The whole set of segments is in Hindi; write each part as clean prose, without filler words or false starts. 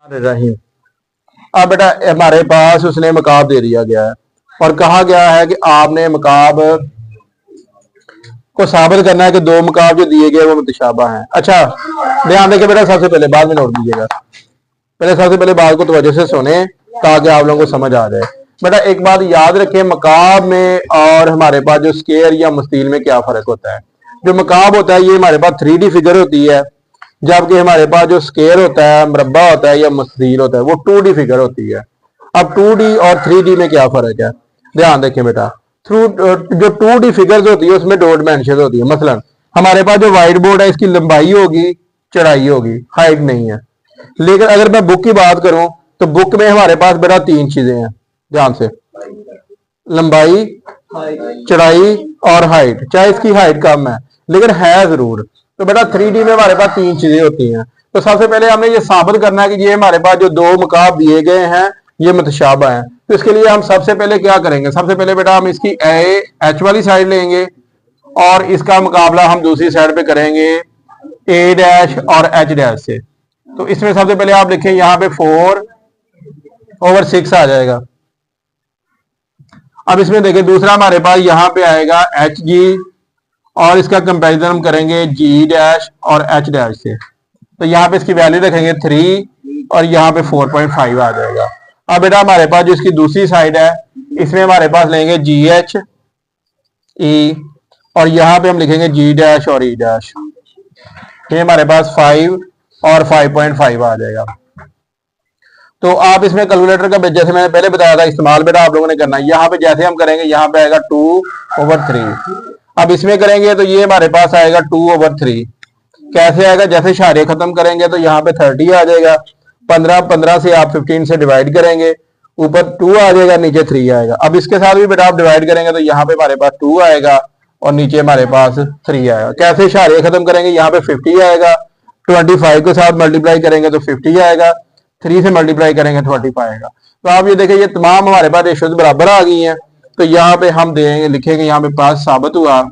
रहीम। अब बेटा हमारे पास उसने मकाब दे दिया गया है और कहा गया है कि आपने मकाब को साबित करना है कि दो मकाब जो दिए गए वो मुतशाबा हैं। अच्छा ध्यान देके बेटा, सबसे पहले बाद में नोट दीजिएगा, पहले सबसे पहले बात को तवज्जो से सुने ताकि आप लोगों को समझ आ जाए। बेटा एक बात याद रखें, मकाब में और हमारे पास जो स्केयर या मुस्तील में क्या फर्क होता है। जो मकाब होता है ये हमारे पास 3D फिगर होती है, जबकि हमारे पास जो स्केयर होता है, मरबा होता है या मुस्तील होता है, वो 2D फिगर होती है। अब 2D और 3D में क्या फर्क है, ध्यान देखें बेटा। जो 2D फिगर्स होती है उसमें दो डायमेंशन होती है। मसलन हमारे पास जो व्हाइट बोर्ड है इसकी लंबाई होगी, चौड़ाई होगी, हाइट नहीं है। लेकिन अगर मैं बुक की बात करूं तो बुक में हमारे पास बेटा तीन चीजें हैं, ध्यान से, लंबाई, चौड़ाई और हाइट। चाहे इसकी हाइट कम है लेकिन है जरूर। तो बेटा 3D में हमारे पास तीन चीजें होती हैं। तो सबसे पहले हमने ये साबित करना है कि ये हमारे पास जो दो मकाब दिए गए हैं ये मुतशाबा हैं। तो इसके लिए हम सबसे पहले क्या करेंगे, सबसे पहले बेटा हम इसकी एच वाली साइड लेंगे और इसका मुकाबला हम दूसरी साइड पे करेंगे ए डैश और एच डैश से। तो इसमें सबसे पहले आप लिखें यहाँ पे 4/6 आ जाएगा। अब इसमें देखें दूसरा हमारे पास यहाँ पे आएगा एच जी और इसका कंपैरिजन हम करेंगे जी डैश और एच डैश से। तो यहाँ पे इसकी वैल्यू रखेंगे 3 और यहाँ पे 4.5 आ जाएगा। अब बेटा हमारे पास जो इसकी दूसरी साइड है इसमें हमारे पास लेंगे जी एच ई और यहाँ पे हम लिखेंगे जी डैश और ई डैश। ये हमारे पास 5 और 5.5 आ जाएगा। तो आप इसमें कैलकुलेटर का जैसे मैंने पहले बताया था इस्तेमाल बेटा आप लोगों ने करना है। यहाँ पे जैसे हम करेंगे यहाँ पे आएगा 2/3। अब इसमें करेंगे तो ये हमारे पास आएगा 2/3। कैसे आएगा, जैसे इशारे खत्म करेंगे तो यहाँ पे 30 आ जाएगा। 15 से आप 15 से डिवाइड करेंगे, ऊपर 2 आ जाएगा, नीचे 3 आएगा। अब इसके साथ भी बेटा आप डिवाइड करेंगे तो यहाँ पे हमारे पास 2 आएगा और नीचे हमारे पास 3 आएगा। कैसे इशारे खत्म करेंगे, यहाँ पे 50 आएगा, 25 के साथ मल्टीप्लाई करेंगे तो 50 आएगा, 3 से मल्टीप्लाई करेंगे 25 आएगा। तो आप ये देखें ये तमाम हमारे पास रेशियोज बराबर आ गई हैं। तो यहाँ पे हम देंगे, लिखेंगे यहाँ पे पास साबित हुआ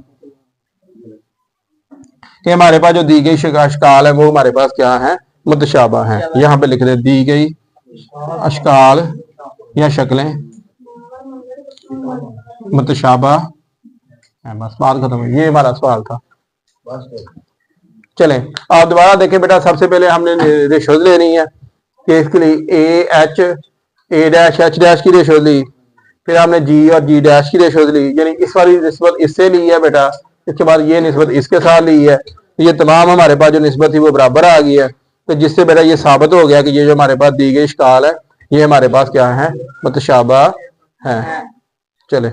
कि हमारे पास जो दी गई अशकाल है वो हमारे पास क्या है, मुतशाबा है। यहाँ पे लिख दे दी गई अशकाल या शक्लें मुतशाबा है। बस बात खत्म हुई, ये हमारा सवाल था। चलें आप दोबारा देखें बेटा, सबसे पहले हमने रेशोज लेनी है कि इसके लिए ए डैश एच डैश की रेशो ली, फिर हमने जी और जी डैश की रेशो ली, यानी इस वाली निस्बत इससे ली है बेटा, इसके बाद ये निस्बत इसके साथ ली है। ये तमाम हमारे पास जो निस्बत थी वो बराबर आ गई है। तो जिससे बेटा ये साबित हो गया कि ये जो हमारे पास दी गई इश्काल है ये हमारे पास क्या है, मुतशाबा है। चले।